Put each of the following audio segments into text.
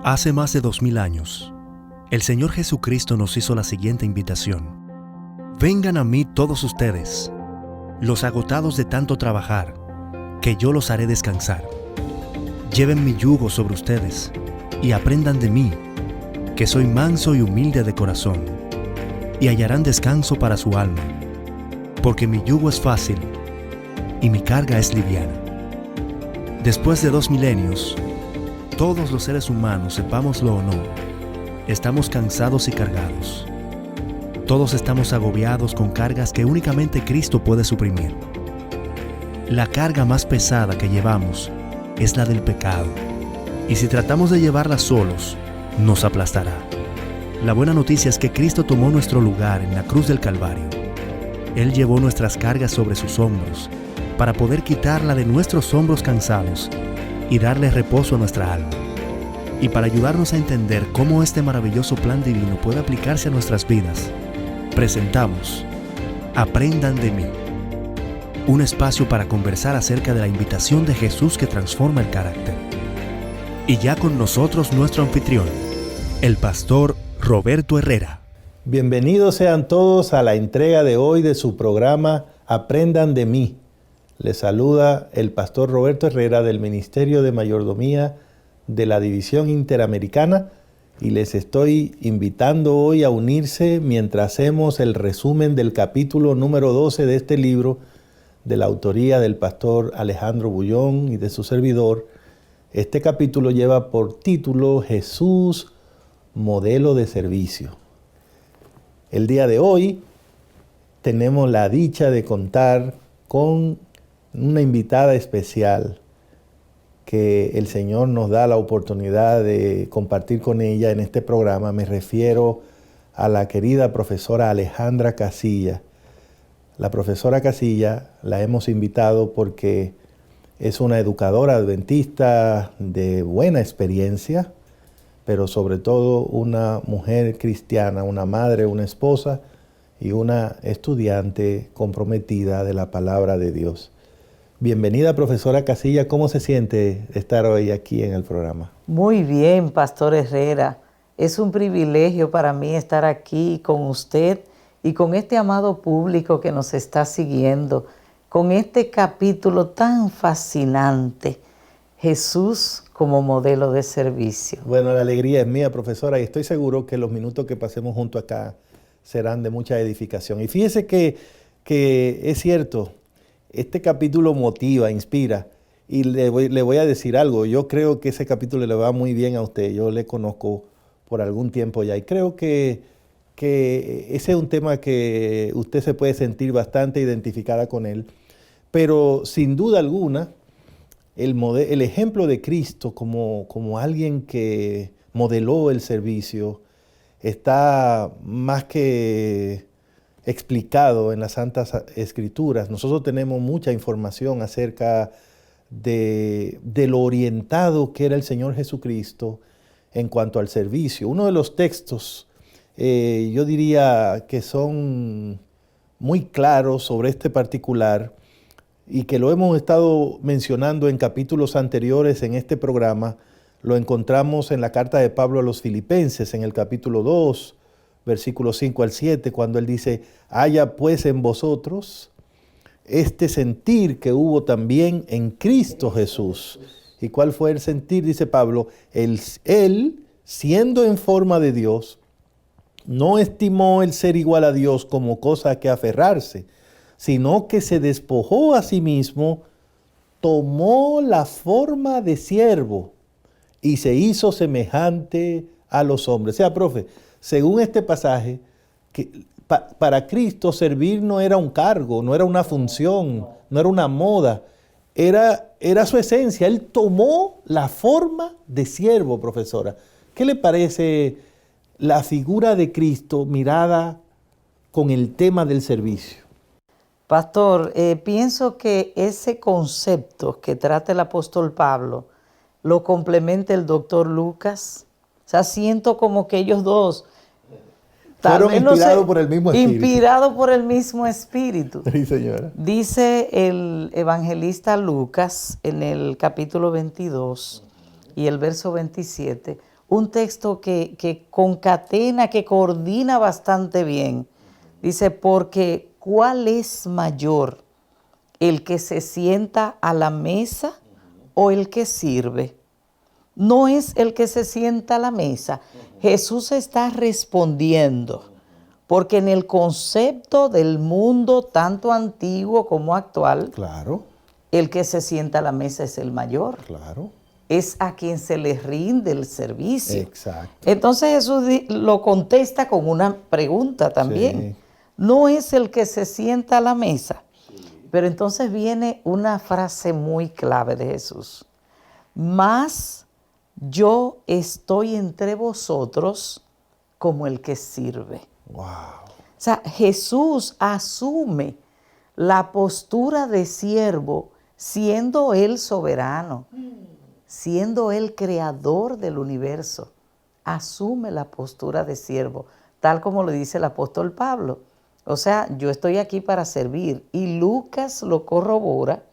Hace más de 2000 años, el Señor Jesucristo nos hizo la siguiente invitación. Vengan a mí todos ustedes, los agotados de tanto trabajar, que yo los haré descansar. Lleven mi yugo sobre ustedes y aprendan de mí, que soy manso y humilde de corazón, y hallarán descanso para su alma, porque mi yugo es fácil y mi carga es liviana. Después de 2 milenios, todos los seres humanos, sepámoslo o no, estamos cansados y cargados. Todos estamos agobiados con cargas que únicamente Cristo puede suprimir. La carga más pesada que llevamos es la del pecado, y si tratamos de llevarla solos, nos aplastará. La buena noticia es que Cristo tomó nuestro lugar en la cruz del Calvario. Él llevó nuestras cargas sobre sus hombros para poder quitarla de nuestros hombros cansados y darle reposo a nuestra alma. Y para ayudarnos a entender cómo este maravilloso plan divino puede aplicarse a nuestras vidas, presentamos Aprendan de mí, un espacio para conversar acerca de la invitación de Jesús que transforma el carácter. Y ya con nosotros nuestro anfitrión, el pastor Roberto Herrera. Bienvenidos sean todos a la entrega de hoy de su programa Aprendan de mí. Les saluda el pastor Roberto Herrera del Ministerio de Mayordomía de la División Interamericana y les estoy invitando hoy a unirse mientras hacemos el resumen del capítulo número 12 de este libro de la autoría del pastor Alejandro Bullón y de su servidor. Este capítulo lleva por título Jesús, modelo de servicio. El día de hoy tenemos la dicha de contar con una invitada especial que el Señor nos da la oportunidad de compartir con ella en este programa. Me refiero a la querida profesora Alejandra Casilla. La profesora Casilla la hemos invitado porque es una educadora adventista de buena experiencia, pero sobre todo una mujer cristiana, una madre, una esposa y una estudiante comprometida de la palabra de Dios. Bienvenida, profesora Casilla. ¿Cómo se siente estar hoy aquí en el programa? Muy bien, pastor Herrera. Es un privilegio para mí estar aquí con usted y con este amado público que nos está siguiendo, con este capítulo tan fascinante, Jesús como modelo de servicio. Bueno, la alegría es mía, profesora, y estoy seguro que los minutos que pasemos junto acá serán de mucha edificación. Y fíjese que es cierto, este capítulo motiva, inspira, y le voy a decir algo. Yo creo que ese capítulo le va muy bien a usted. Yo le conozco por algún tiempo ya, y creo que ese es un tema que usted se puede sentir bastante identificada con él. Pero sin duda alguna, el ejemplo de Cristo como alguien que modeló el servicio está más que explicado en las Santas Escrituras. Nosotros tenemos mucha información acerca de lo orientado que era el Señor Jesucristo en cuanto al servicio. Uno de los textos, yo diría que son muy claros sobre este particular y que lo hemos estado mencionando en capítulos anteriores en este programa, lo encontramos en la carta de Pablo a los Filipenses, en el capítulo 2, versículos 5 al 7, cuando él dice, haya pues en vosotros este sentir que hubo también en Cristo Jesús. ¿Y cuál fue el sentir? Dice Pablo, él siendo en forma de Dios, no estimó el ser igual a Dios como cosa a que aferrarse, sino que se despojó a sí mismo, tomó la forma de siervo y se hizo semejante a los hombres. O sea, profe, según este pasaje, para Cristo servir no era un cargo, no era una función, no era una moda, era su esencia. Él tomó la forma de siervo, profesora. ¿Qué le parece la figura de Cristo mirada con el tema del servicio? Pastor, pienso que ese concepto que trata el apóstol Pablo lo complementa el doctor Lucas. O sea, siento como que ellos dos fueron inspirados por el mismo espíritu. Inspirados por el mismo espíritu. Sí, señora. Dice el evangelista Lucas en el capítulo 22 y el verso 27, un texto que concatena, que coordina bastante bien. Dice, porque ¿cuál es mayor? ¿El que se sienta a la mesa o el que sirve? No es el que se sienta a la mesa. Jesús está respondiendo, porque en el concepto del mundo, tanto antiguo como actual, Claro, el que se sienta a la mesa es el mayor. claro. Es a quien se le rinde el servicio. Exacto. Entonces Jesús lo contesta con una pregunta también. Sí. No es el que se sienta a la mesa. Pero entonces viene una frase muy clave de Jesús. Mas yo estoy entre vosotros como el que sirve. Wow. O sea, Jesús asume la postura de siervo siendo Él soberano, siendo Él creador del universo. Asume la postura de siervo, tal como lo dice el apóstol Pablo. O sea, yo estoy aquí para servir. Y Lucas lo corrobora.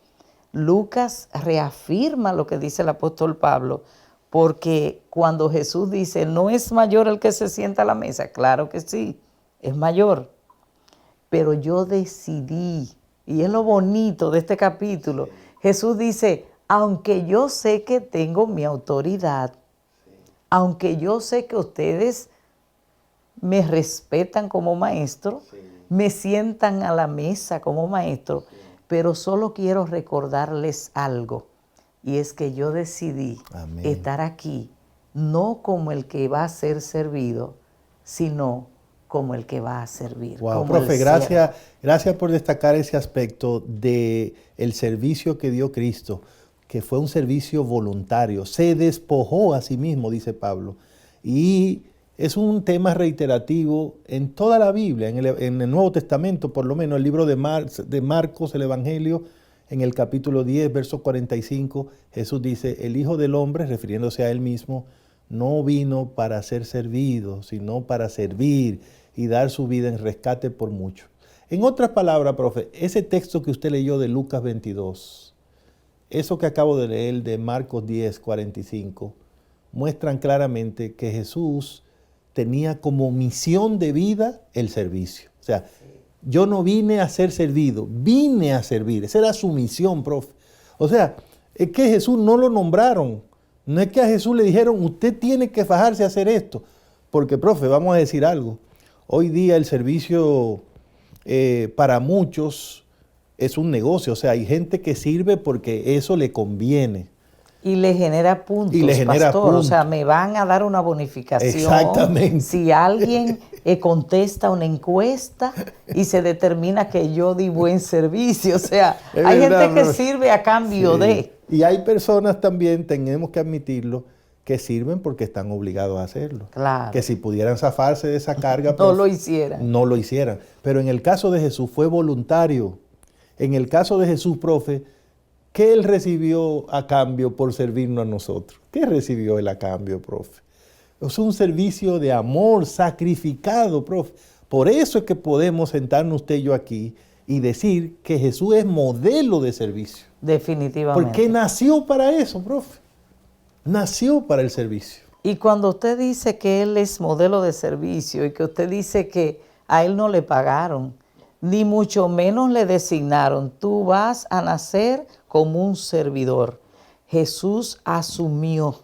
Lucas reafirma lo que dice el apóstol Pablo, porque cuando Jesús dice, no es mayor el que se sienta a la mesa, claro que sí, es mayor. Pero yo decidí, y es lo bonito de este capítulo, Jesús dice, aunque yo sé que tengo mi autoridad, aunque yo sé que ustedes me respetan como maestro, me sientan a la mesa como maestro, pero solo quiero recordarles algo, y es que yo decidí Amén. estar aquí, no como el que va a ser servido, sino como el que va a servir. Wow, como profe, el gracias por destacar ese aspecto de el servicio que dio Cristo, que fue un servicio voluntario. Se despojó a sí mismo, dice Pablo. Y es un tema reiterativo en toda la Biblia, en el Nuevo Testamento, por lo menos el libro de Marcos, el Evangelio, en el capítulo 10, verso 45, Jesús dice, el Hijo del Hombre, refiriéndose a Él mismo, no vino para ser servido, sino para servir y dar su vida en rescate por muchos. En otras palabras, profe, ese texto que usted leyó de Lucas 22, eso que acabo de leer de Marcos 10, 45, muestran claramente que Jesús tenía como misión de vida el servicio. O sea, yo no vine a ser servido, vine a servir. Esa era su misión, profe. O sea, es que Jesús no lo nombraron. No es que a Jesús le dijeron, usted tiene que fajarse a hacer esto. Porque, profe, vamos a decir algo. Hoy día el servicio para muchos es un negocio. O sea, hay gente que sirve porque eso le conviene. Y le genera puntos, Y le genera pastor. puntos. O sea, me van a dar una bonificación. Exactamente. Si alguien contesta una encuesta y se determina que yo di buen servicio. O sea, Es hay verdad, gente que profe. sirve a cambio Sí. de. Y hay personas también, tenemos que admitirlo, que sirven porque están obligados a hacerlo. Claro. Que si pudieran zafarse de esa carga, No profe, lo hicieran. no lo hicieran. Pero en el caso de Jesús fue voluntario. En el caso de Jesús, profe, ¿qué Él recibió a cambio por servirnos a nosotros? ¿Qué recibió Él a cambio, profe? Es un servicio de amor sacrificado, profe. Por eso es que podemos sentarnos usted y yo aquí y decir que Jesús es modelo de servicio. Definitivamente. Porque nació para eso, profe. Nació para el servicio. Y cuando usted dice que Él es modelo de servicio y que usted dice que a Él no le pagaron, ni mucho menos le designaron, tú vas a nacer como un servidor. Jesús asumió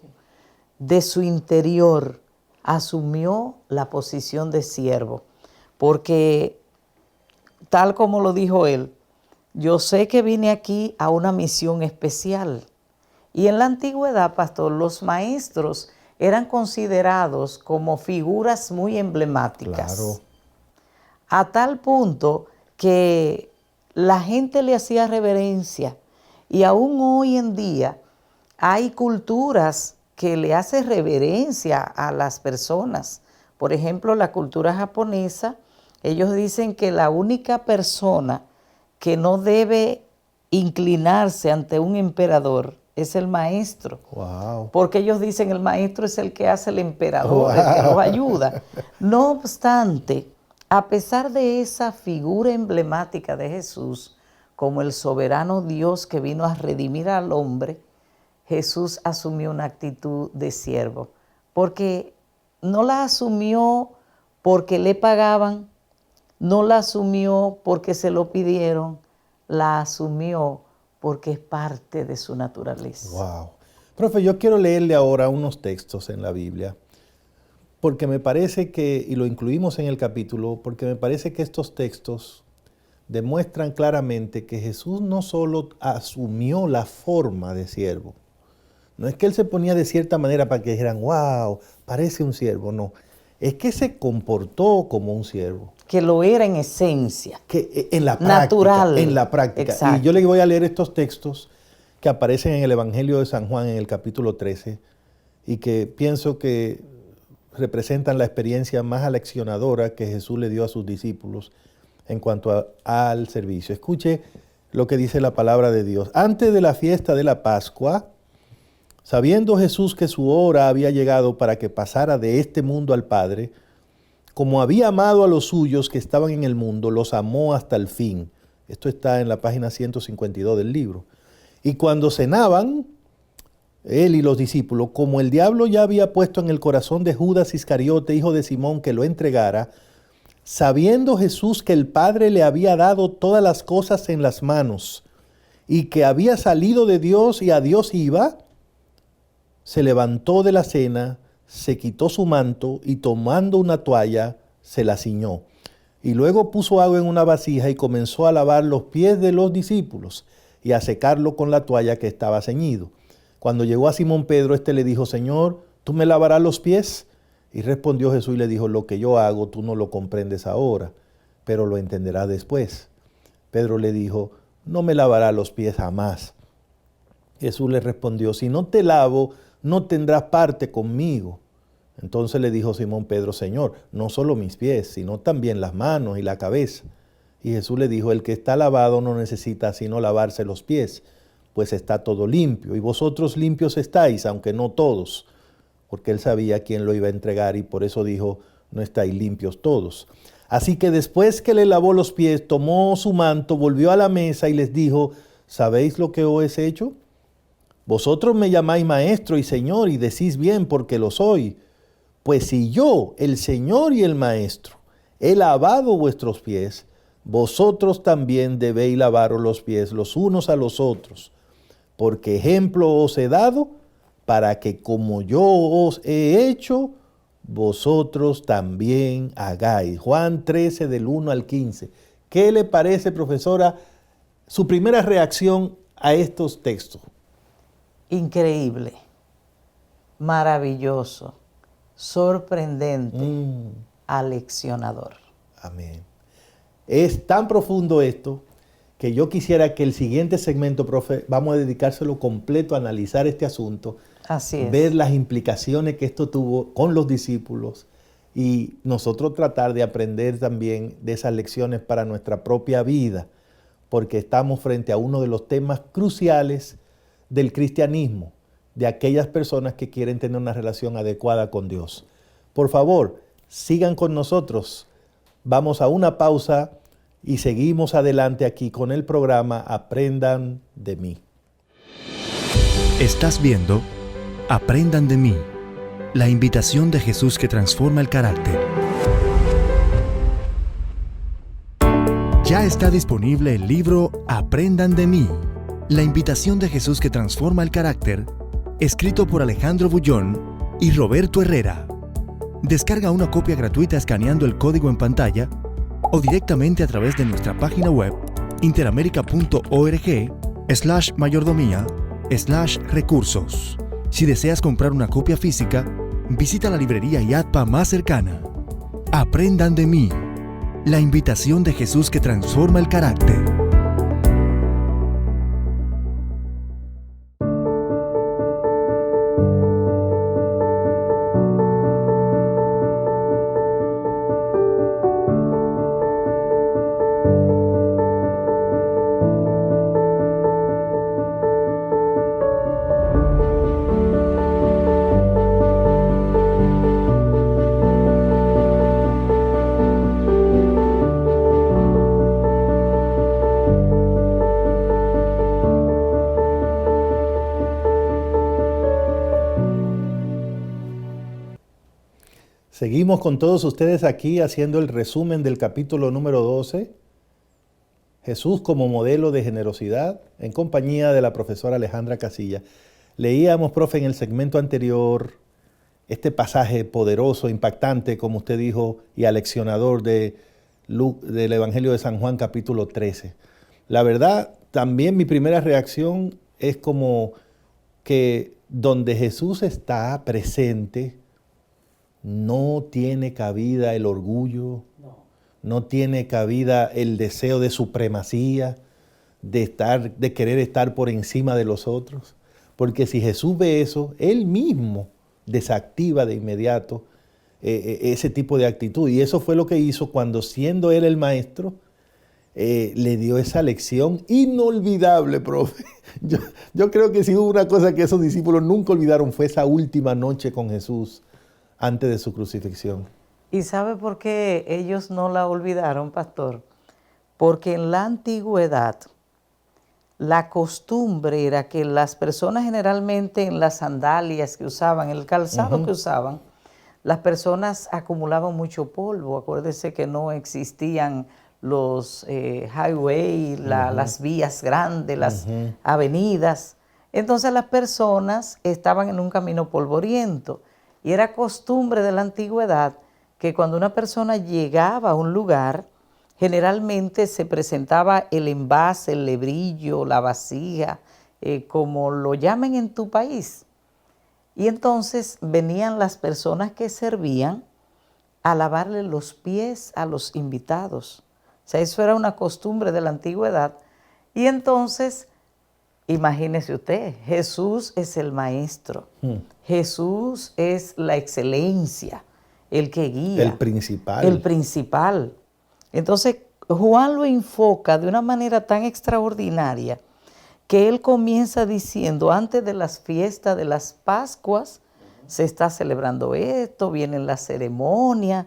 de su interior, asumió la posición de siervo, porque tal como lo dijo Él, yo sé que vine aquí a una misión especial. Y en la antigüedad, pastor, los maestros eran considerados como figuras muy emblemáticas. Claro. A tal punto que la gente le hacía reverencia. Y aún hoy en día hay culturas que le hacen reverencia a las personas. Por ejemplo, la cultura japonesa, ellos dicen que la única persona que no debe inclinarse ante un emperador es el maestro. Wow. Porque ellos dicen el maestro es el que hace el emperador, el que los ayuda. No obstante, a pesar de esa figura emblemática de Jesús, como el soberano Dios que vino a redimir al hombre, Jesús asumió una actitud de siervo. porque no la asumió porque le pagaban, no la asumió porque se lo pidieron, la asumió porque es parte de su naturaleza. Wow. Profe, yo quiero leerle ahora unos textos en la Biblia, porque me parece que, y lo incluimos en el capítulo, porque me parece que estos textos demuestran claramente que Jesús no solo asumió la forma de siervo, no es que Él se ponía de cierta manera para que dijeran, wow, parece un siervo, no. Es que se comportó como un siervo. Que lo era en esencia. Que en la práctica. Natural. En la práctica. Exacto. Y yo le voy a leer estos textos que aparecen en el Evangelio de San Juan en el capítulo 13 y que pienso que representan la experiencia más aleccionadora que Jesús le dio a sus discípulos en cuanto al servicio. Escuche lo que dice la palabra de Dios. Antes de la fiesta de la Pascua, sabiendo Jesús que su hora había llegado para que pasara de este mundo al Padre, como había amado a los suyos que estaban en el mundo, los amó hasta el fin. Esto está en la página 152 del libro. Y cuando cenaban, él y los discípulos, como el diablo ya había puesto en el corazón de Judas Iscariote, hijo de Simón, que lo entregara, sabiendo Jesús que el Padre le había dado todas las cosas en las manos y que había salido de Dios y a Dios iba, se levantó de la cena, se quitó su manto y tomando una toalla, se la ciñó. Y luego puso agua en una vasija y comenzó a lavar los pies de los discípulos y a secarlo con la toalla que estaba ceñido. Cuando llegó a Simón Pedro, éste le dijo, Señor, ¿tú me lavarás los pies? Y respondió Jesús y le dijo, lo que yo hago tú no lo comprendes ahora, pero lo entenderás después. Pedro le dijo, no me lavarás los pies jamás. Jesús le respondió, si no te lavo, no tendrás parte conmigo. Entonces le dijo Simón Pedro, Señor, no solo mis pies, sino también las manos y la cabeza. Y Jesús le dijo, el que está lavado no necesita sino lavarse los pies, pues está todo limpio. Y vosotros limpios estáis, aunque no todos, porque él sabía quién lo iba a entregar y por eso dijo, no estáis limpios todos. Así que después que le lavó los pies, tomó su manto, volvió a la mesa y les dijo, ¿sabéis lo que os he hecho? Vosotros me llamáis maestro y señor y decís bien porque lo soy. Pues si yo, el Señor y el Maestro, he lavado vuestros pies, vosotros también debéis lavaros los pies los unos a los otros, porque ejemplo os he dado para que como yo os he hecho, vosotros también hagáis. Juan 13 del 1 al 15. ¿Qué le parece, profesora, su primera reacción a estos textos? Increíble, maravilloso, sorprendente, aleccionador. Amén. Es tan profundo esto que yo quisiera que el siguiente segmento, profe, vamos a dedicárselo completo a analizar este asunto. Así es. Ver las implicaciones que esto tuvo con los discípulos y nosotros tratar de aprender también de esas lecciones para nuestra propia vida, porque estamos frente a uno de los temas cruciales del cristianismo, de aquellas personas que quieren tener una relación adecuada con Dios. Por favor, sigan con nosotros. Vamos a una pausa y seguimos adelante aquí con el programa Aprendan de mí. Estás viendo Aprendan de mí, la invitación de Jesús que transforma el carácter. Ya está disponible el libro Aprendan de mí, la invitación de Jesús que transforma el carácter, escrito por Alejandro Bullón y Roberto Herrera. Descarga una copia gratuita escaneando el código en pantalla o directamente a través de nuestra página web interamerica.org/mayordomía/recursos. Si deseas comprar una copia física, visita la librería IATPA más cercana. Aprendan de mí, la invitación de Jesús que transforma el carácter. Seguimos con todos ustedes aquí haciendo el resumen del capítulo número 12. Jesús como modelo de generosidad, en compañía de la profesora Alejandra Casilla. Leíamos, profe, en el segmento anterior este pasaje poderoso, impactante, como usted dijo, y aleccionador del Evangelio de San Juan, capítulo 13. La verdad, también mi primera reacción es como que donde Jesús está presente, no tiene cabida el orgullo, no tiene cabida el deseo de supremacía, de querer estar por encima de los otros. Porque si Jesús ve eso, Él mismo desactiva de inmediato ese tipo de actitud. Y eso fue lo que hizo cuando, siendo Él el maestro, le dio esa lección inolvidable, profe. Yo creo que si hubo una cosa que esos discípulos nunca olvidaron, fue esa última noche con Jesús antes de su crucifixión. ¿Y sabe por qué ellos no la olvidaron, pastor? Porque en la antigüedad la costumbre era que las personas generalmente en las sandalias que usaban, el calzado que usaban, las personas acumulaban mucho polvo. Acuérdese que no existían los highways, las vías grandes, las avenidas. Entonces las personas estaban en un camino polvoriento y era costumbre de la antigüedad que cuando una persona llegaba a un lugar, generalmente se presentaba el envase, el lebrillo, la vasija, como lo llamen en tu país. Y entonces venían las personas que servían a lavarle los pies a los invitados. O sea, eso era una costumbre de la antigüedad. Y entonces, imagínese usted, Jesús es el maestro. Jesús es la excelencia, el que guía. El principal. El principal. Entonces, Juan lo enfoca de una manera tan extraordinaria que él comienza diciendo, antes de las fiestas de las Pascuas, se está celebrando esto, vienen las ceremonias,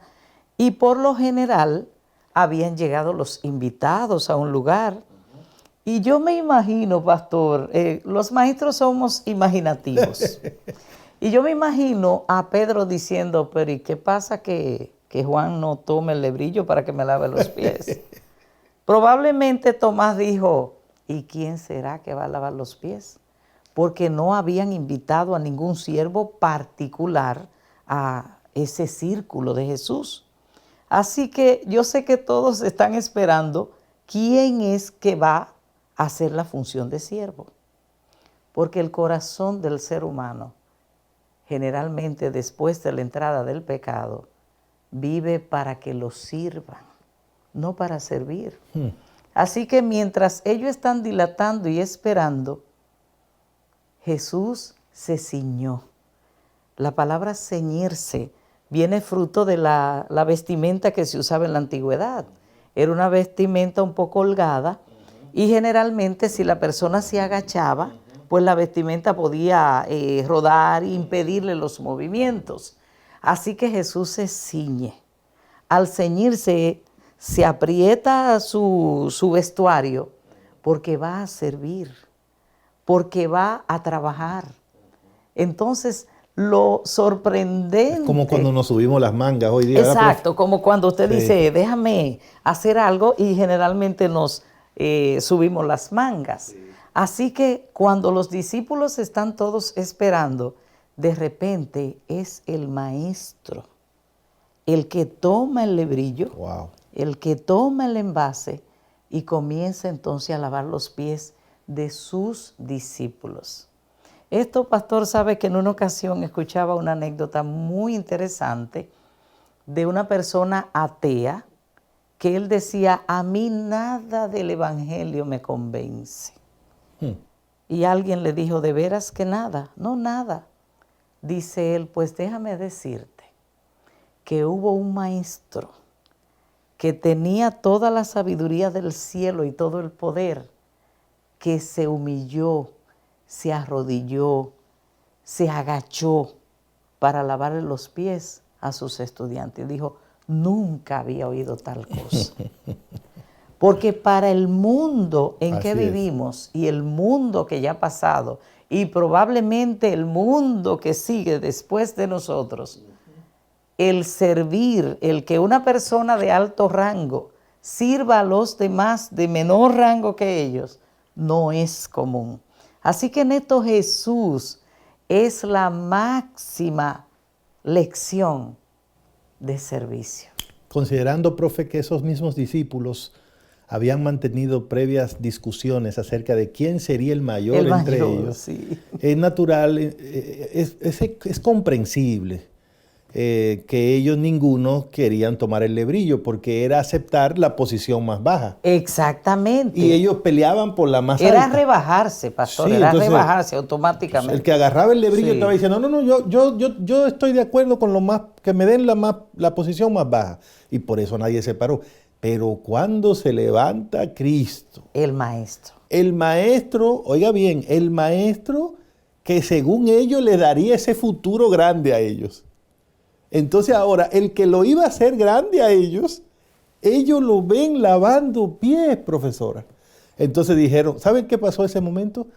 y por lo general habían llegado los invitados a un lugar. Y yo me imagino, pastor, los maestros somos imaginativos. Y yo me imagino a Pedro diciendo, pero ¿y qué pasa que Juan no tome el lebrillo para que me lave los pies? Probablemente Tomás dijo, ¿y quién será que va a lavar los pies? Porque no habían invitado a ningún siervo particular a ese círculo de Jesús. Así que yo sé que todos están esperando quién es que va a hacer la función de siervo. Porque el corazón del ser humano, generalmente después de la entrada del pecado, vive para que lo sirvan, no para servir. Así que mientras ellos están dilatando y esperando, Jesús se ciñó. La palabra ceñirse viene fruto de la vestimenta que se usaba en la antigüedad. Era una vestimenta un poco holgada y generalmente si la persona se agachaba, pues la vestimenta podía rodar e impedirle los movimientos. Así que Jesús se ciñe. Al ceñirse, se aprieta su vestuario porque va a servir, porque va a trabajar. Entonces, lo sorprendente... Es como cuando nos subimos las mangas hoy día. Exacto, como cuando usted dice, déjame hacer algo y generalmente nos subimos las mangas. Así que cuando los discípulos están todos esperando, de repente es el maestro el que toma el lebrillo, el que toma el envase y comienza entonces a lavar los pies de sus discípulos. Esto, pastor, sabe que en una ocasión escuchaba una anécdota muy interesante de una persona atea que él decía, a mí nada del evangelio me convence. Y alguien le dijo, ¿de veras que nada? No, nada. Dice él, pues déjame decirte que hubo un maestro que tenía toda la sabiduría del cielo y todo el poder, que se humilló, se arrodilló, se agachó para lavarle los pies a sus estudiantes. Dijo, nunca había oído tal cosa. Porque para el mundo en que vivimos y el mundo que ya ha pasado y probablemente el mundo que sigue después de nosotros, el servir, el que una persona de alto rango sirva a los demás de menor rango que ellos, no es común. Así que en esto Jesús es la máxima lección de servicio. Considerando, profe, que esos mismos discípulos habían mantenido previas discusiones acerca de quién sería el mayor entre ellos, sí. Es natural, es comprensible que ellos ninguno querían tomar el lebrillo porque era aceptar la posición más baja. Exactamente. Y ellos peleaban por la más Era alta. rebajarse, pastor, Sí, era entonces, rebajarse automáticamente. El que agarraba el lebrillo Sí. estaba diciendo, no, yo estoy de acuerdo con lo más, que me den la posición más baja. Y por eso nadie se paró. Pero cuando se levanta Cristo, el maestro, oiga bien, el maestro que según ellos le daría ese futuro grande a ellos. Entonces ahora, el que lo iba a hacer grande a ellos lo ven lavando pies, profesora. Entonces dijeron, ¿saben qué pasó en ese momento?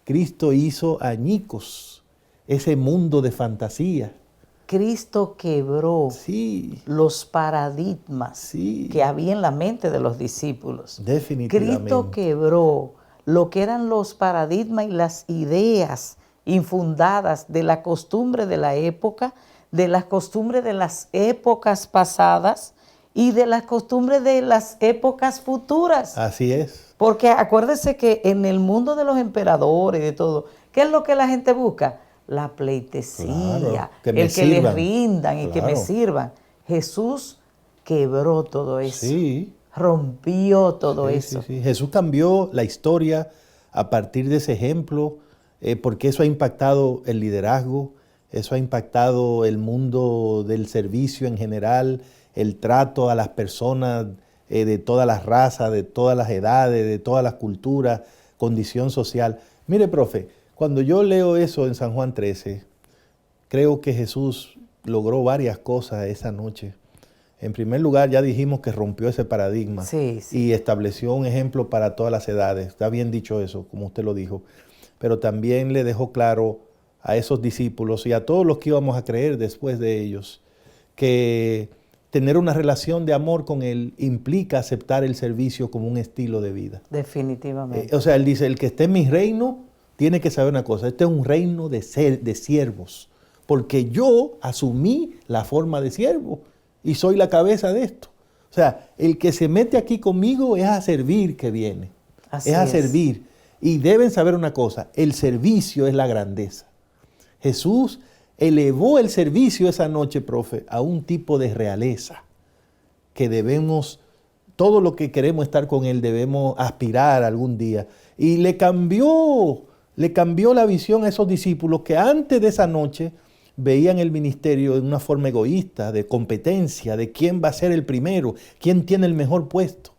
Cristo hizo añicos ese mundo de fantasía. Cristo quebró los paradigmas que había en la mente de los discípulos. Definitivamente. Cristo quebró lo que eran los paradigmas y las ideas infundadas de la costumbre de la época, de las costumbres de las épocas pasadas y de las costumbres de las épocas futuras. Así es. Porque acuérdese que en el mundo de los emperadores y de todo, ¿qué es lo que la gente busca? La pleitesía, claro, que le rindan y que me sirvan. Jesús quebró todo eso, rompió todo eso. Jesús cambió la historia a partir de ese ejemplo, porque eso ha impactado el liderazgo, eso ha impactado el mundo del servicio en general, el trato a las personas de todas las razas, de todas las edades, de todas las culturas, condición social. Mire, profe, cuando yo leo eso en San Juan 13, creo que Jesús logró varias cosas esa noche. En primer lugar, ya dijimos que rompió ese paradigma y estableció un ejemplo para todas las edades. Está bien dicho eso, como usted lo dijo. Pero también le dejó claro a esos discípulos y a todos los que íbamos a creer después de ellos, que tener una relación de amor con Él implica aceptar el servicio como un estilo de vida. Definitivamente. O sea, Él dice, el que esté en mi reino tiene que saber una cosa, este es un reino de siervos, porque yo asumí la forma de siervo y soy la cabeza de esto. O sea, el que se mete aquí conmigo es a servir que viene, es a servir. Y deben saber una cosa, el servicio es la grandeza. Jesús elevó el servicio esa noche, profe, a un tipo de realeza que debemos, todo lo que queremos estar con Él, debemos aspirar algún día. Y le cambió la visión a esos discípulos que antes de esa noche veían el ministerio de una forma egoísta, de competencia, de quién va a ser el primero, quién tiene el mejor puesto.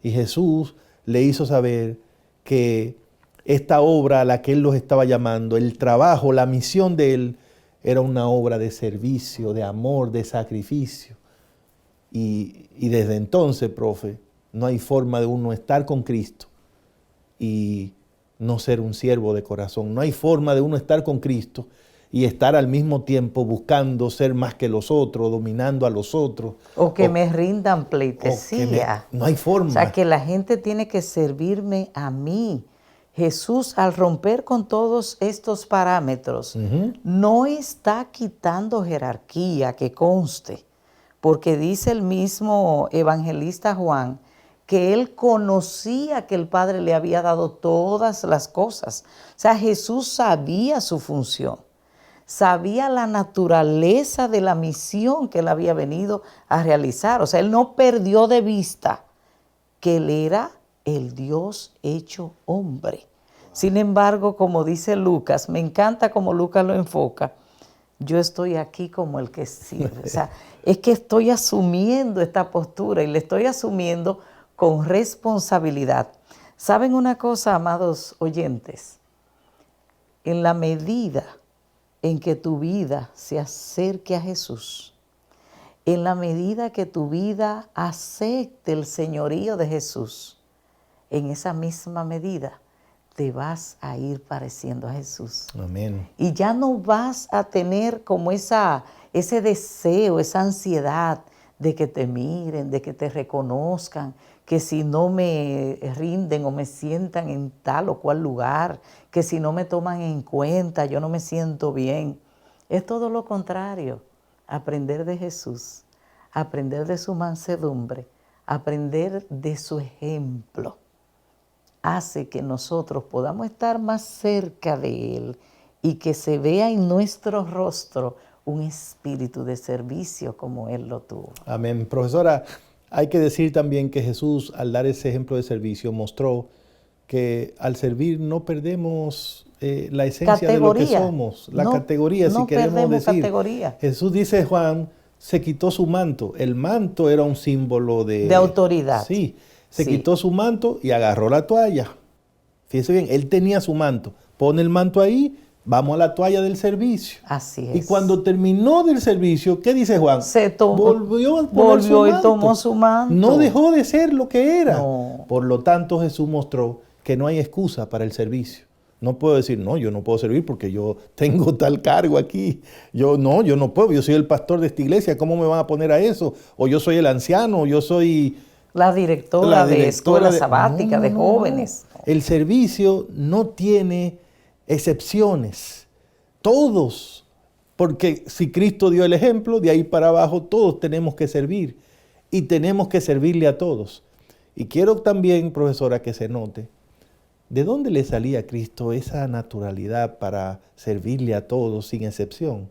Y Jesús le hizo saber que esta obra a la que Él los estaba llamando, el trabajo, la misión de Él, era una obra de servicio, de amor, de sacrificio. Y desde entonces, profe, no hay forma de uno estar con Cristo y no ser un siervo de corazón. No hay forma de uno estar con Cristo y estar al mismo tiempo buscando ser más que los otros, dominando a los otros. O que me rindan pleitesía. No hay forma. O sea, que la gente tiene que servirme a mí. Jesús, al romper con todos estos parámetros, no está quitando jerarquía, que conste, porque dice el mismo evangelista Juan que él conocía que el Padre le había dado todas las cosas. O sea, Jesús sabía su función, sabía la naturaleza de la misión que él había venido a realizar. O sea, él no perdió de vista que él era el Dios hecho hombre. Sin embargo, como dice Lucas, me encanta como Lucas lo enfoca, yo estoy aquí como el que sirve. O sea, es que estoy asumiendo esta postura y le estoy asumiendo con responsabilidad. ¿Saben una cosa, amados oyentes? En la medida en que tu vida se acerque a Jesús, en la medida que tu vida acepte el señorío de Jesús, en esa misma medida te vas a ir pareciendo a Jesús. Amén. Y ya no vas a tener como ese deseo, esa ansiedad de que te miren, de que te reconozcan, que si no me rinden o me sientan en tal o cual lugar, que si no me toman en cuenta, yo no me siento bien. Es todo lo contrario, aprender de Jesús, aprender de su mansedumbre, aprender de su ejemplo, hace que nosotros podamos estar más cerca de Él y que se vea en nuestro rostro un espíritu de servicio como Él lo tuvo. Amén. Profesora, hay que decir también que Jesús, al dar ese ejemplo de servicio, mostró que al servir no perdemos la esencia de lo que somos, la categoría, si queremos decir. Categoría. Jesús dice, Juan, se quitó su manto. El manto era un símbolo de autoridad. Sí, se quitó su manto y agarró la toalla. Fíjese bien, él tenía su manto. Pone el manto ahí, vamos a la toalla del servicio. Así es. Y cuando terminó del servicio, ¿qué dice Juan? Volvió y tomó su manto. No dejó de ser lo que era. No. Por lo tanto, Jesús mostró que no hay excusa para el servicio. No puedo decir, no, yo no puedo servir porque yo tengo tal cargo aquí. Yo no puedo, yo soy el pastor de esta iglesia, ¿cómo me van a poner a eso? O yo soy el anciano, o yo soy la directora de escuela sabática de jóvenes. No. El servicio no tiene excepciones. Todos, porque si Cristo dio el ejemplo, de ahí para abajo todos tenemos que servir y tenemos que servirle a todos. Y quiero también, profesora, que se note, ¿de dónde le salía a Cristo esa naturalidad para servirle a todos sin excepción?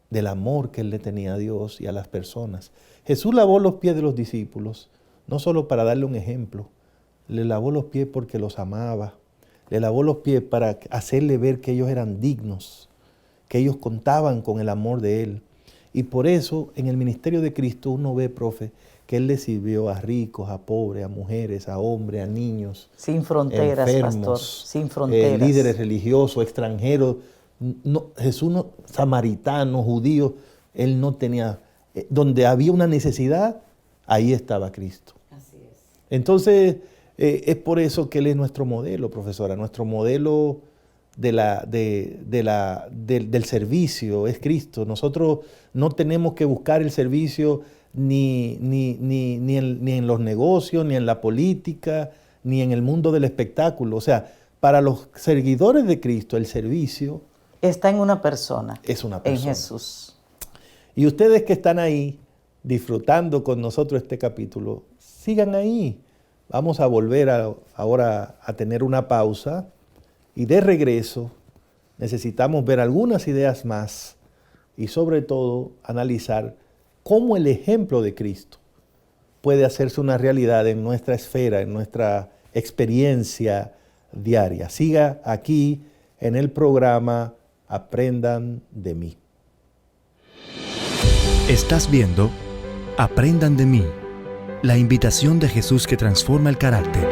Del amor que Él le tenía a Dios y a las personas. Jesús lavó los pies de los discípulos, no solo para darle un ejemplo, le lavó los pies porque los amaba, le lavó los pies para hacerle ver que ellos eran dignos, que ellos contaban con el amor de Él. Y por eso en el ministerio de Cristo uno ve, profe, que Él le sirvió a ricos, a pobres, a mujeres, a hombres, a niños. Sin fronteras, enfermos, pastor, sin fronteras. Líderes religiosos, extranjeros. No, Jesús, samaritano, judío, Él no tenía, donde había una necesidad, ahí estaba Cristo. Así es. Entonces, es por eso que Él es nuestro modelo, profesora, nuestro modelo del servicio es Cristo. Nosotros no tenemos que buscar el servicio ni en los negocios, ni en la política, ni en el mundo del espectáculo. O sea, para los seguidores de Cristo, el servicio está en una persona. Es una persona. En Jesús. Y ustedes que están ahí disfrutando con nosotros este capítulo, sigan ahí. Vamos a volver ahora a tener una pausa y de regreso necesitamos ver algunas ideas más y sobre todo analizar cómo el ejemplo de Cristo puede hacerse una realidad en nuestra esfera, en nuestra experiencia diaria. Siga aquí en el programa Aprendan de mí. Estás viendo Aprendan de mí, la invitación de Jesús que transforma el carácter.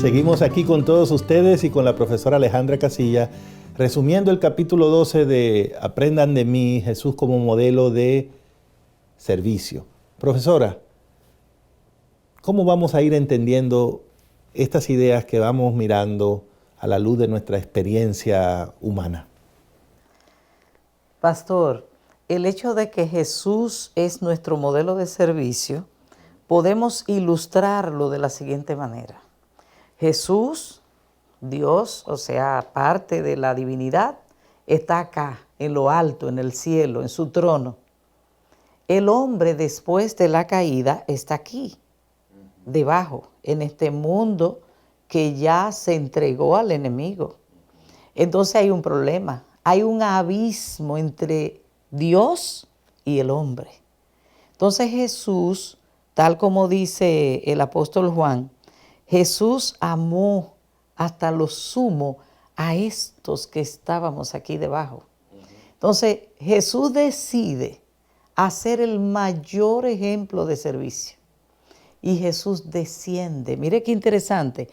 Seguimos aquí con todos ustedes y con la profesora Alejandra Casilla, resumiendo el capítulo 12 de Aprendan de mí, Jesús como modelo de servicio. Profesora, ¿cómo vamos a ir entendiendo estas ideas que vamos mirando a la luz de nuestra experiencia humana? Pastor, el hecho de que Jesús es nuestro modelo de servicio, podemos ilustrarlo de la siguiente manera. Jesús, Dios, o sea, parte de la divinidad, está acá, en lo alto, en el cielo, en su trono. El hombre, después de la caída, está aquí, debajo en este mundo que ya se entregó al enemigo. Entonces hay un problema, hay un abismo entre Dios y el hombre. Entonces Jesús, tal como dice el apóstol Juan, Jesús amó hasta lo sumo a estos que estábamos aquí debajo. Entonces Jesús decide hacer el mayor ejemplo de servicio. Y Jesús desciende. Mire qué interesante.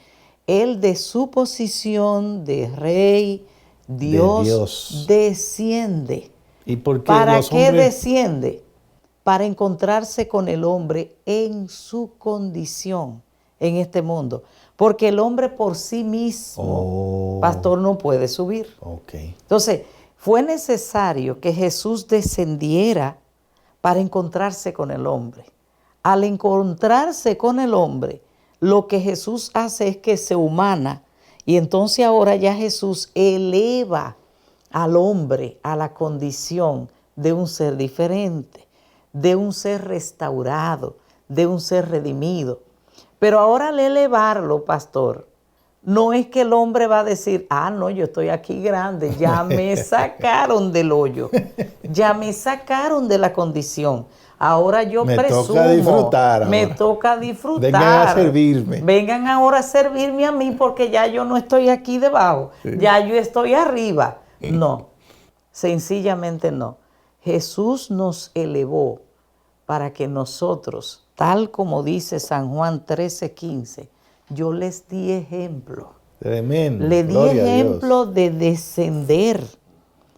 Él de su posición de rey, Dios. Desciende. ¿Y por qué ¿Para qué hombres... desciende? Para encontrarse con el hombre en su condición en este mundo. Porque el hombre por sí mismo, pastor, no puede subir. Okay. Entonces, fue necesario que Jesús descendiera para encontrarse con el hombre. Al encontrarse con el hombre, lo que Jesús hace es que se humana, y entonces ahora ya Jesús eleva al hombre a la condición de un ser diferente, de un ser restaurado, de un ser redimido. Pero ahora al elevarlo, pastor, no es que el hombre va a decir, no, yo estoy aquí grande, ya me sacaron del hoyo, ya me sacaron de la condición. Ahora yo presumo, me toca disfrutar. Vengan a servirme. Vengan ahora a servirme a mí porque ya yo no estoy aquí debajo, ya yo estoy arriba. No, sencillamente no. Jesús nos elevó para que nosotros, tal como dice San Juan 13:15, yo les di ejemplo. Tremendo. Le di ejemplo de descender,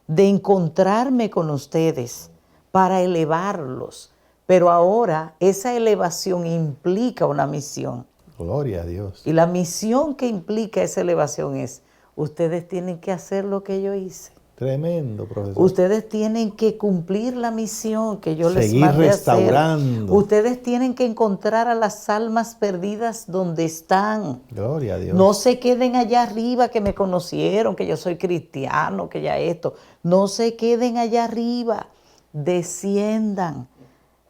de encontrarme con ustedes para elevarlos. Pero ahora esa elevación implica una misión. Gloria a Dios. Y la misión que implica esa elevación es, ustedes tienen que hacer lo que yo hice. Tremendo, profesor. Ustedes tienen que cumplir la misión que yo les Seguir mandé restaurando. hacer. Ustedes tienen que encontrar a las almas perdidas donde están. Gloria a Dios. No se queden allá arriba que me conocieron, que yo soy cristiano, que ya esto. No se queden allá arriba. Desciendan.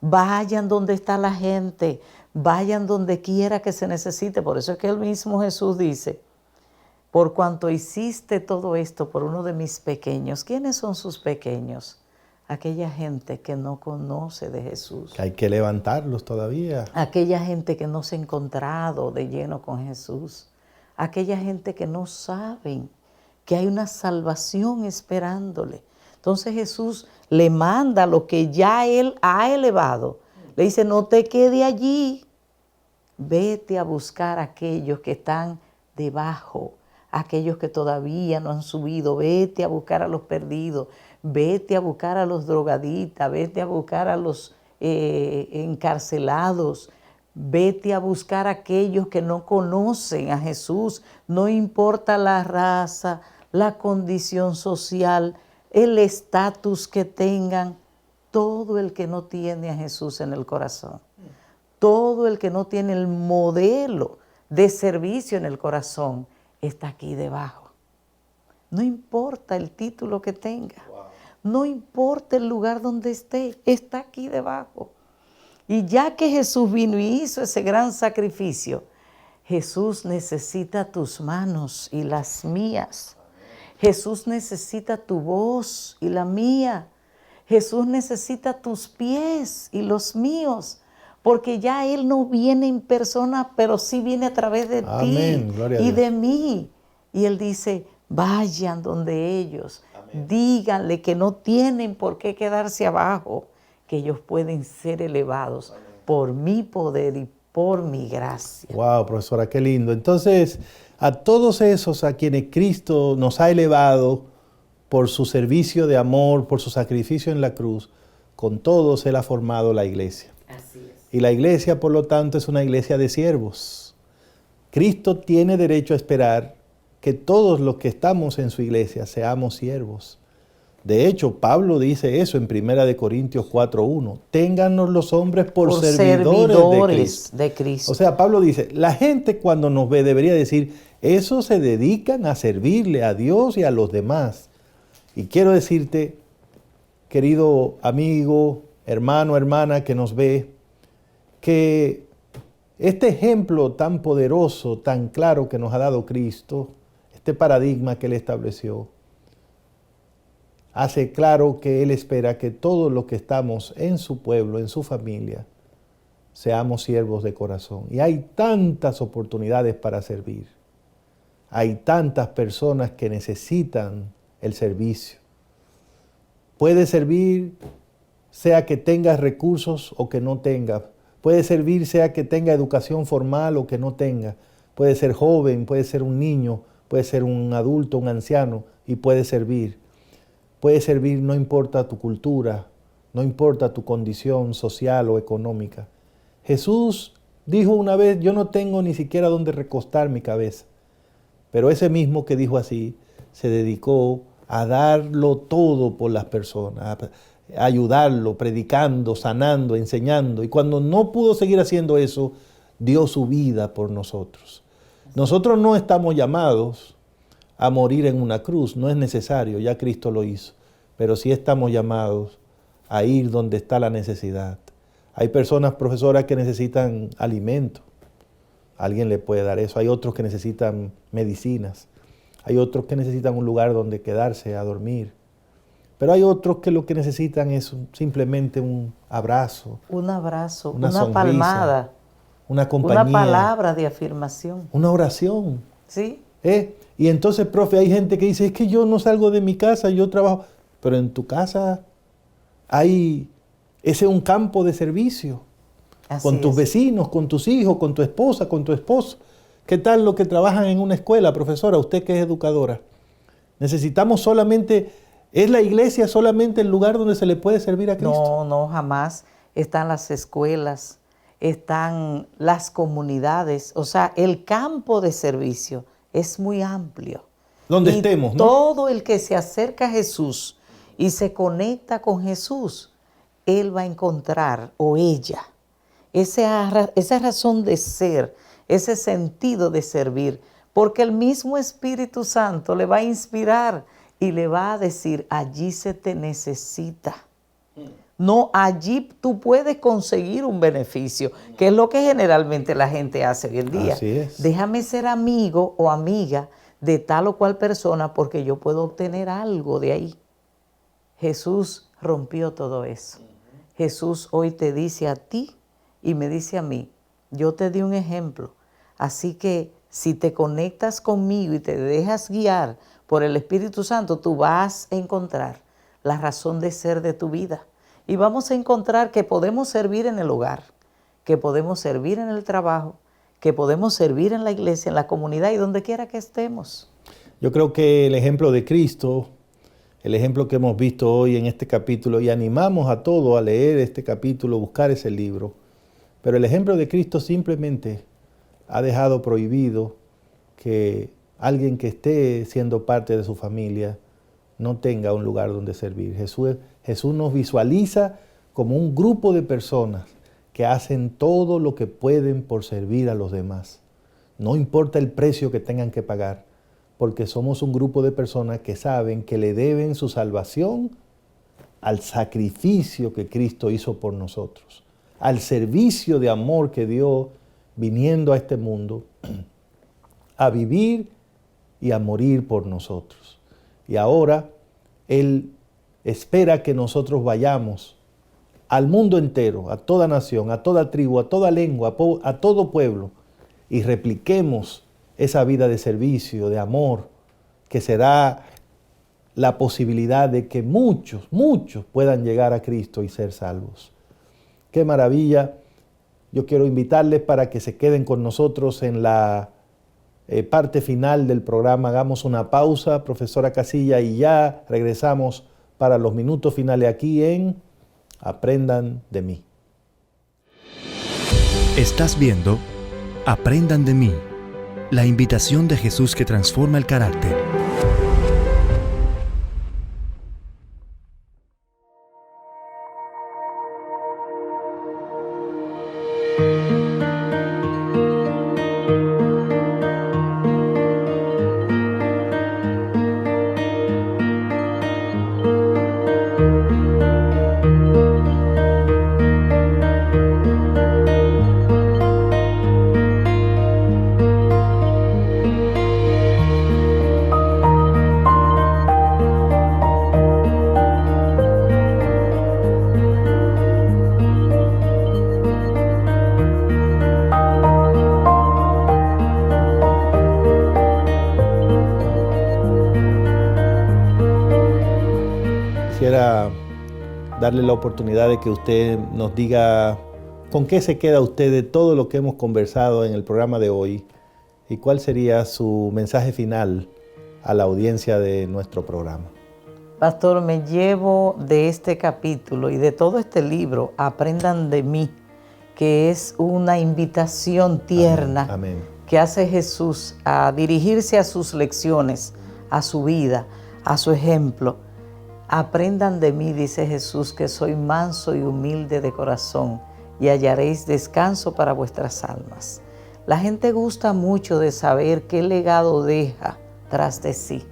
Vayan donde está la gente. Vayan donde quiera que se necesite. Por eso es que el mismo Jesús dice, por cuanto hiciste todo esto por uno de mis pequeños. ¿Quiénes son sus pequeños? Aquella gente que no conoce de Jesús. Hay que levantarlos todavía. Aquella gente que no se ha encontrado de lleno con Jesús. Aquella gente que no saben que hay una salvación esperándole. Entonces Jesús le manda lo que ya Él ha elevado. Le dice, no te quede allí. Vete a buscar a aquellos que están debajo, aquellos que todavía no han subido. Vete a buscar a los perdidos. Vete a buscar a los drogadictos. Vete a buscar a los encarcelados. Vete a buscar a aquellos que no conocen a Jesús. No importa la raza, la condición social, el estatus que tengan, todo el que no tiene a Jesús en el corazón, todo el que no tiene el modelo de servicio en el corazón, está aquí debajo. No importa el título que tenga, no importa el lugar donde esté, está aquí debajo. Y ya que Jesús vino y hizo ese gran sacrificio, Jesús necesita tus manos y las mías. Jesús necesita tu voz y la mía. Jesús necesita tus pies y los míos. Porque ya Él no viene en persona, pero sí viene a través de ti y de mí. Y Él dice, vayan donde ellos. Amén. Díganle que no tienen por qué quedarse abajo, que ellos pueden ser elevados. Amén. Por mi poder y por mi gracia. Wow, profesora, qué lindo. Entonces, a todos esos a quienes Cristo nos ha elevado por su servicio de amor, por su sacrificio en la cruz, con todos Él ha formado la iglesia. Así es. Y la iglesia, por lo tanto, es una iglesia de siervos. Cristo tiene derecho a esperar que todos los que estamos en su iglesia seamos siervos. De hecho, Pablo dice eso en 1 Corintios 4:1. Téngannos los hombres por servidores de Cristo. O sea, Pablo dice, la gente cuando nos ve debería decir, esos se dedican a servirle a Dios y a los demás. Y quiero decirte, querido amigo, hermano, hermana que nos ve, que este ejemplo tan poderoso, tan claro que nos ha dado Cristo, este paradigma que Él estableció, hace claro que Él espera que todos los que estamos en su pueblo, en su familia, seamos siervos de corazón. Y hay tantas oportunidades para servir. Hay tantas personas que necesitan el servicio. Puede servir sea que tengas recursos o que no tengas. Puede servir sea que tenga educación formal o que no tenga. Puede ser joven, puede ser un niño, puede ser un adulto, un anciano, y puede servir. Puede servir no importa tu cultura, no importa tu condición social o económica. Jesús dijo una vez, yo no tengo ni siquiera dónde recostar mi cabeza. Pero ese mismo que dijo así, se dedicó a darlo todo por las personas, a ayudarlo, predicando, sanando, enseñando. Y cuando no pudo seguir haciendo eso, dio su vida por nosotros. Nosotros no estamos llamados a morir en una cruz, no es necesario, ya Cristo lo hizo. Pero sí estamos llamados a ir donde está la necesidad. Hay personas, profesoras, que necesitan alimento. Alguien le puede dar eso. Hay otros que necesitan medicinas. Hay otros que necesitan un lugar donde quedarse a dormir. Pero hay otros que lo que necesitan es simplemente un abrazo. Un abrazo, una una sonrisa, palmada, una compañía. una palabra de afirmación. Una oración. ¿Sí? Y entonces, profe, hay gente que dice, es que yo no salgo de mi casa, yo trabajo. Pero en tu casa ese es un campo de servicio. Así con tus es. vecinos, con tus hijos, con tu esposa, con tu esposo. ¿Qué tal los que trabajan en una escuela, profesora? Usted que es educadora. Necesitamos solamente, ¿es la iglesia solamente el lugar donde se le puede servir a Cristo? No, no, jamás. Están las escuelas, están las comunidades. O sea, el campo de servicio es muy amplio. Donde Y estemos, ¿no? todo el que se acerca a Jesús y se conecta con Jesús, él va a encontrar, o ella, esa razón de ser, ese sentido de servir, porque el mismo Espíritu Santo le va a inspirar y le va a decir, allí se te necesita. No, allí tú puedes conseguir un beneficio, que es lo que generalmente la gente hace hoy en día. Así es. Déjame ser amigo o amiga de tal o cual persona porque yo puedo obtener algo de ahí. Jesús rompió todo eso. Jesús hoy te dice a ti y me dice a mí, yo te di un ejemplo. Así que si te conectas conmigo y te dejas guiar por el Espíritu Santo, tú vas a encontrar la razón de ser de tu vida. Y vamos a encontrar que podemos servir en el hogar, que podemos servir en el trabajo, que podemos servir en la iglesia, en la comunidad y donde quiera que estemos. Yo creo que el ejemplo de Cristo, el ejemplo que hemos visto hoy en este capítulo, y animamos a todos a leer este capítulo, buscar ese libro, pero el ejemplo de Cristo simplemente ha dejado prohibido que alguien que esté siendo parte de su familia no tenga un lugar donde servir. Jesús nos visualiza como un grupo de personas que hacen todo lo que pueden por servir a los demás. No importa el precio que tengan que pagar, porque somos un grupo de personas que saben que le deben su salvación al sacrificio que Cristo hizo por nosotros, al servicio de amor que dio viniendo a este mundo a vivir y a morir por nosotros. Y ahora Él espera que nosotros vayamos al mundo entero, a toda nación, a toda tribu, a toda lengua, a todo pueblo, y repliquemos esa vida de servicio, de amor, que será la posibilidad de que muchos puedan llegar a Cristo y ser salvos. ¡Qué maravilla! Yo quiero invitarles para que se queden con nosotros en la parte final del programa. Hagamos una pausa, profesora Casilla, y ya regresamos para los minutos finales aquí en Aprendan de mí. Estás viendo Aprendan de mí, la invitación de Jesús que transforma el carácter. quisiera darle la oportunidad de que usted nos diga con qué se queda usted de todo lo que hemos conversado en el programa de hoy y cuál sería su mensaje final a la audiencia de nuestro programa. Pastor, me llevo de este capítulo y de todo este libro, Aprendan de mí, que es una invitación tierna Amén. que hace Jesús a dirigirse a sus lecciones, a su vida, a su ejemplo. Aprendan de mí, dice Jesús, que soy manso y humilde de corazón, y hallaréis descanso para vuestras almas. La gente gusta mucho de saber qué legado deja tras de sí.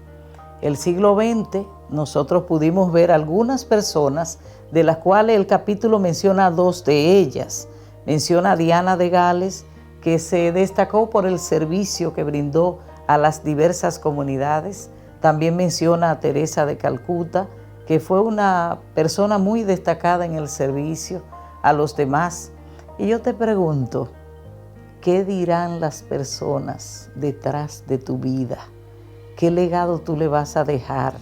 El siglo XX, nosotros pudimos ver algunas personas, de las cuales el capítulo menciona a 2 de ellas. Menciona a Diana de Gales, que se destacó por el servicio que brindó a las diversas comunidades. También menciona a Teresa de Calcuta, que fue una persona muy destacada en el servicio a los demás. Y yo te pregunto, ¿qué dirán las personas detrás de tu vida? ¿Qué legado tú le vas a dejar?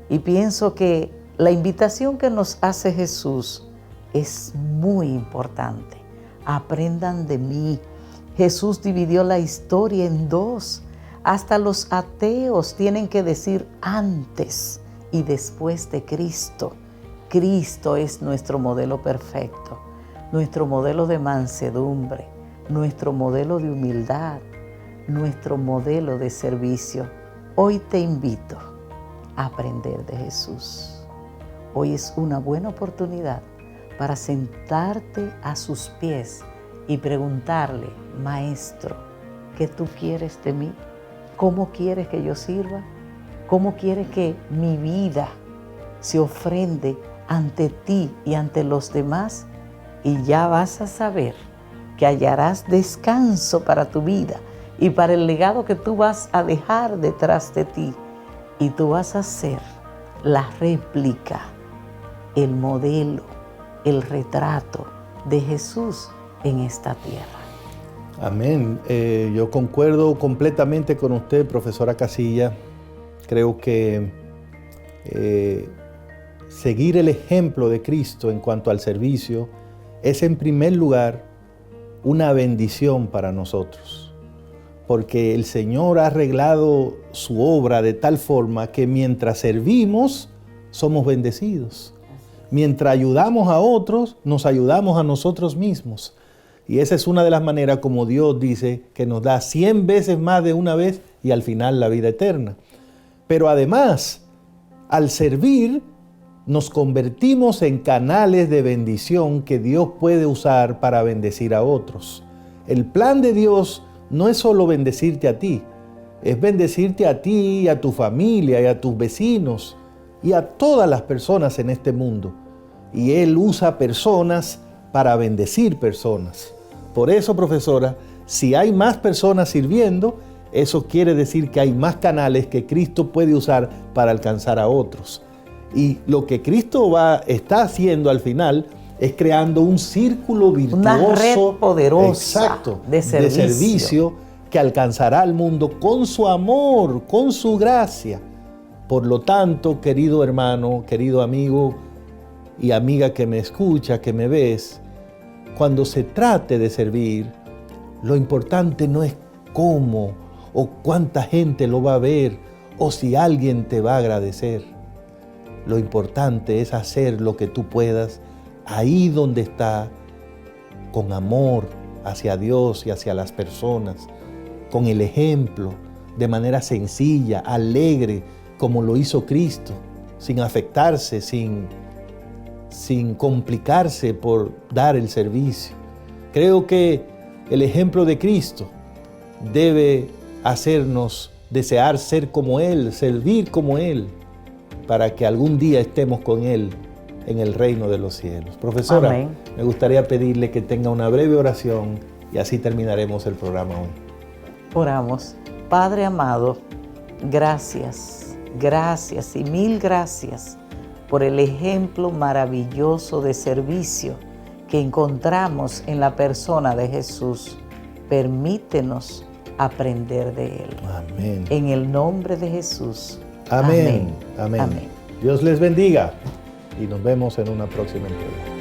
Y pienso que la invitación que nos hace Jesús es muy importante. Aprendan de mí. Jesús dividió la historia en 2. Hasta los ateos tienen que decir antes y después de Cristo. Cristo es nuestro modelo perfecto, nuestro modelo de mansedumbre, nuestro modelo de humildad, nuestro modelo de servicio. Hoy te invito a aprender de Jesús. Hoy es una buena oportunidad para sentarte a sus pies y preguntarle, Maestro, ¿qué tú quieres de mí? ¿Cómo quieres que yo sirva? ¿Cómo quieres que mi vida se ofrende ante ti y ante los demás? Y ya vas a saber que hallarás descanso para tu vida y para el legado que tú vas a dejar detrás de ti. Y tú vas a ser la réplica, el modelo, el retrato de Jesús en esta tierra. Amén. Yo concuerdo completamente con usted, profesora Casilla. Creo que seguir el ejemplo de Cristo en cuanto al servicio es en primer lugar una bendición para nosotros, porque el Señor ha arreglado su obra de tal forma que mientras servimos somos bendecidos. Mientras ayudamos a otros, nos ayudamos a nosotros mismos. Y esa es una de las maneras como Dios dice que nos da 100 veces más de una vez y al final la vida eterna. Pero además, al servir, nos convertimos en canales de bendición que Dios puede usar para bendecir a otros. El plan de Dios no es solo bendecirte a ti, es bendecirte a ti, a tu familia y a tus vecinos y a todas las personas en este mundo. Y Él usa personas para bendecir personas. Por eso, profesora, si hay más personas sirviendo, eso quiere decir que hay más canales que Cristo puede usar para alcanzar a otros. Y lo que Cristo está haciendo al final es creando un círculo virtuoso, una red poderosa, exacto, de servicio que alcanzará al mundo con su amor, con su gracia. Por lo tanto, querido hermano, querido amigo y amiga que me escucha, que me ves, cuando se trate de servir, lo importante no es cómo o cuánta gente lo va a ver o si alguien te va a agradecer. Lo importante es hacer lo que tú puedas ahí donde está, con amor hacia Dios y hacia las personas, con el ejemplo, de manera sencilla, alegre, como lo hizo Cristo, sin afectarse, sin complicarse por dar el servicio. Creo que el ejemplo de Cristo debe hacernos desear ser como Él, servir como Él, para que algún día estemos con Él en el reino de los cielos. Profesora, amén. Me gustaría pedirle que tenga una breve oración y así terminaremos el programa hoy. Oramos. Padre amado, gracias, gracias y mil gracias por el ejemplo maravilloso de servicio que encontramos en la persona de Jesús. Permítenos aprender de Él. Amén. En el nombre de Jesús. Amén. Amén. Amén. Dios les bendiga. y nos vemos en una próxima entrega.